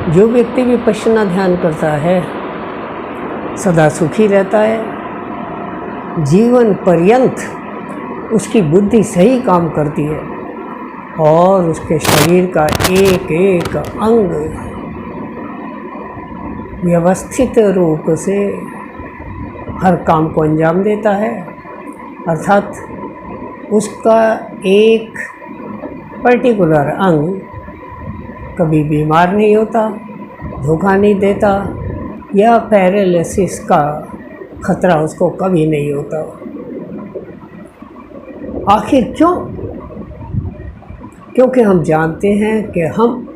जो व्यक्ति विपश्यना ध्यान करता है सदा सुखी रहता है। जीवन पर्यंत उसकी बुद्धि सही काम करती है और उसके शरीर का एक एक अंग व्यवस्थित रूप से हर काम को अंजाम देता है, अर्थात उसका एक पर्टिकुलर अंग कभी बीमार नहीं होता, धोखा नहीं देता या पैरालिसिस का खतरा उसको कभी नहीं होता। आखिर क्यों? क्योंकि हम जानते हैं कि हम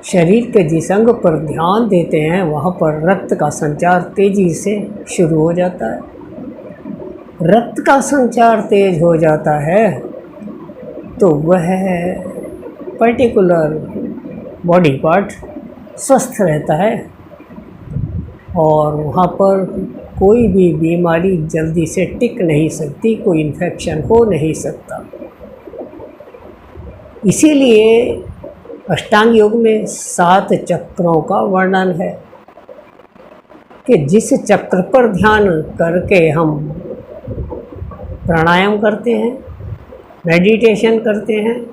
शरीर के जिस अंग पर ध्यान देते हैं वहाँ पर रक्त का संचार तेज़ी से शुरू हो जाता है। रक्त का संचार तेज हो जाता है तो वह पर्टिकुलर बॉडी पार्ट स्वस्थ रहता है और वहाँ पर कोई भी बीमारी जल्दी से टिक नहीं सकती, कोई इन्फेक्शन हो नहीं सकता। इसीलिए अष्टांग योग में 7 चक्रों का वर्णन है कि जिस चक्र पर ध्यान करके हम प्राणायाम करते हैं, मेडिटेशन करते हैं,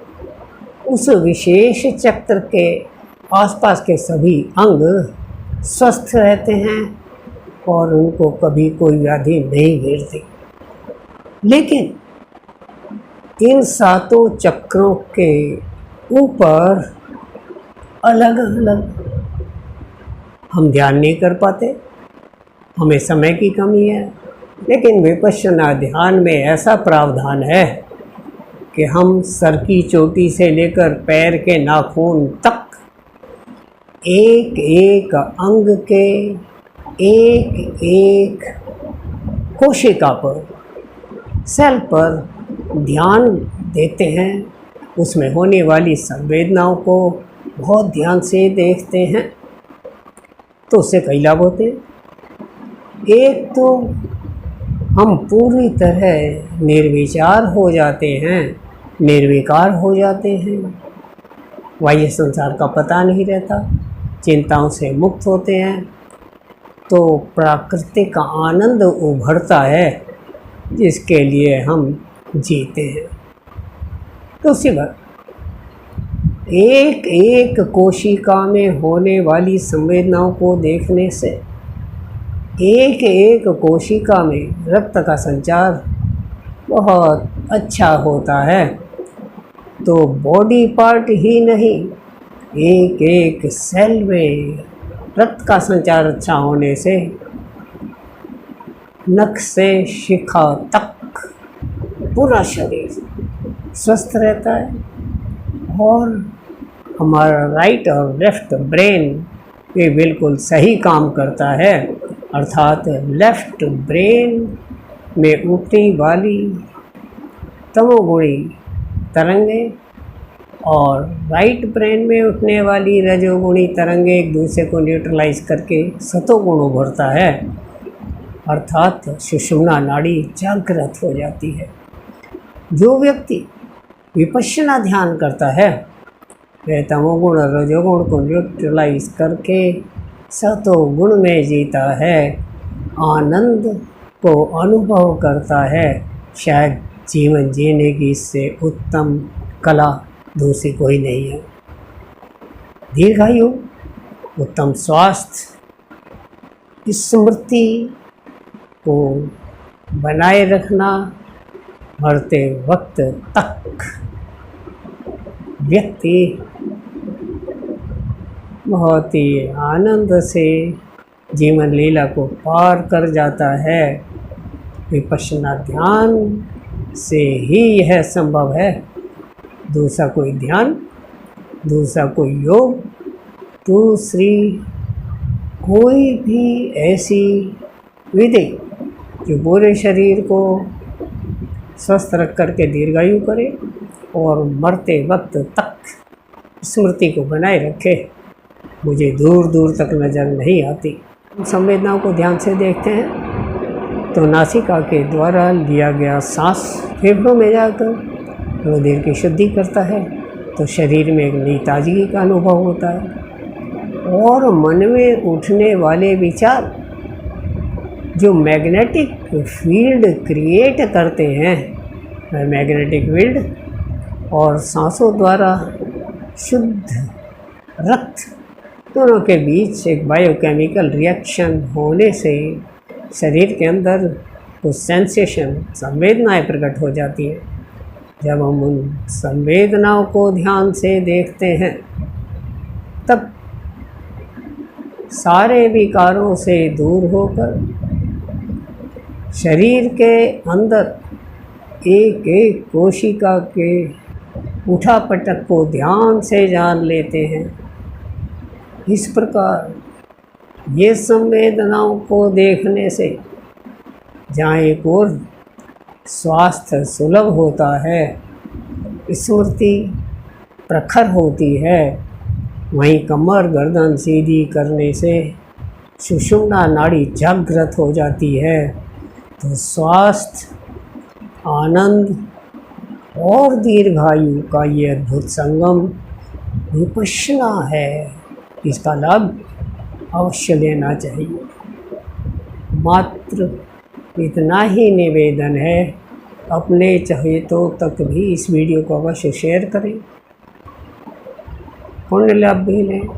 उस विशेष चक्र के आसपास के सभी अंग स्वस्थ रहते हैं और उनको कभी कोई व्याधि नहीं घेरती। लेकिन इन 7 चक्रों के ऊपर अलग अलग हम ध्यान नहीं कर पाते, हमें समय की कमी है। लेकिन विपश्यना ध्यान में ऐसा प्रावधान है कि हम सर की चोटी से लेकर पैर के नाखून तक एक एक अंग के एक एक कोशिका पर, सेल पर ध्यान देते हैं। उसमें होने वाली संवेदनाओं को बहुत ध्यान से देखते हैं तो उससे कई लाभ होते हैं। एक तो हम पूरी तरह निर्विचार हो जाते हैं, निर्विकार हो जाते हैं, बाह्य संसार का पता नहीं रहता, चिंताओं से मुक्त होते हैं, तो प्राकृतिक आनंद उभरता है जिसके लिए हम जीते हैं। तो उसी बात एक एक कोशिका में होने वाली संवेदनाओं को देखने से एक एक कोशिका में रक्त का संचार बहुत अच्छा होता है। तो बॉडी पार्ट ही नहीं, एक एक सेल में रक्त का संचार अच्छा होने से नख से शिखा तक पूरा शरीर स्वस्थ रहता है और हमारा राइट और लेफ्ट ब्रेन ये बिल्कुल सही काम करता है। अर्थात लेफ्ट ब्रेन में उठने वाली तमोगुणी तरंगें और राइट ब्रेन में उठने वाली रजोगुणी तरंगें एक दूसरे को न्यूट्रलाइज करके सतोगुण उभरता है, अर्थात सुषुम्ना नाड़ी जागृत हो जाती है। जो व्यक्ति विपश्यना ध्यान करता है वह तमोगुण और रजोगुण को न्यूट्रलाइज करके सतोगुण में जीता है, आनंद को अनुभव करता है। शायद जीवन जीने की इससे उत्तम कला दूसरी कोई नहीं है। दीर्घायु, उत्तम स्वास्थ्य, स्मृति को बनाए रखना, मरते वक्त तक व्यक्ति बहुत ही आनंद से जीवन लीला को पार कर जाता है। विपश्यना ध्यान से ही यह संभव है। दूसरा कोई ध्यान, दूसरा कोई योग, दूसरी कोई भी ऐसी विधि जो पूरे शरीर को स्वस्थ रख करके दीर्घायु करे और मरते वक्त तक स्मृति को बनाए रखे, मुझे दूर दूर तक नज़र नहीं आती। संवेदनाओं को ध्यान से देखते हैं तो नासिका के द्वारा लिया गया सांस फेफड़ों में जाकर रुधिर की शुद्धि करता है तो शरीर में एक नई ताजगी का अनुभव होता है। और मन में उठने वाले विचार जो मैग्नेटिक फील्ड क्रिएट करते हैं, मैग्नेटिक फील्ड, और सांसों द्वारा शुद्ध रक्त दोनों के बीच एक बायोकेमिकल रिएक्शन होने से शरीर के अंदर कुछ सेंसेशन, संवेदनाएं प्रकट हो जाती हैं। जब हम उन संवेदनाओं को ध्यान से देखते हैं तब सारे विकारों से दूर होकर शरीर के अंदर एक एक कोशिका के उठापटक को ध्यान से जान लेते हैं। इस प्रकार ये संवेदनाओं को देखने से जहाँ एक और स्वास्थ्य सुलभ होता है, स्मृति प्रखर होती है, वहीं कमर गर्दन सीधी करने से सुषुम्ना नाड़ी जागृत हो जाती है। तो स्वास्थ्य, आनंद और दीर्घायु का ये अद्भुत संगम विपश्यना है। इसका लाभ अवश्य लेना चाहिए। मात्र इतना ही निवेदन है, अपने चहेतों तक भी इस वीडियो को अवश्य शेयर करें, पुण्य लाभ भी लें।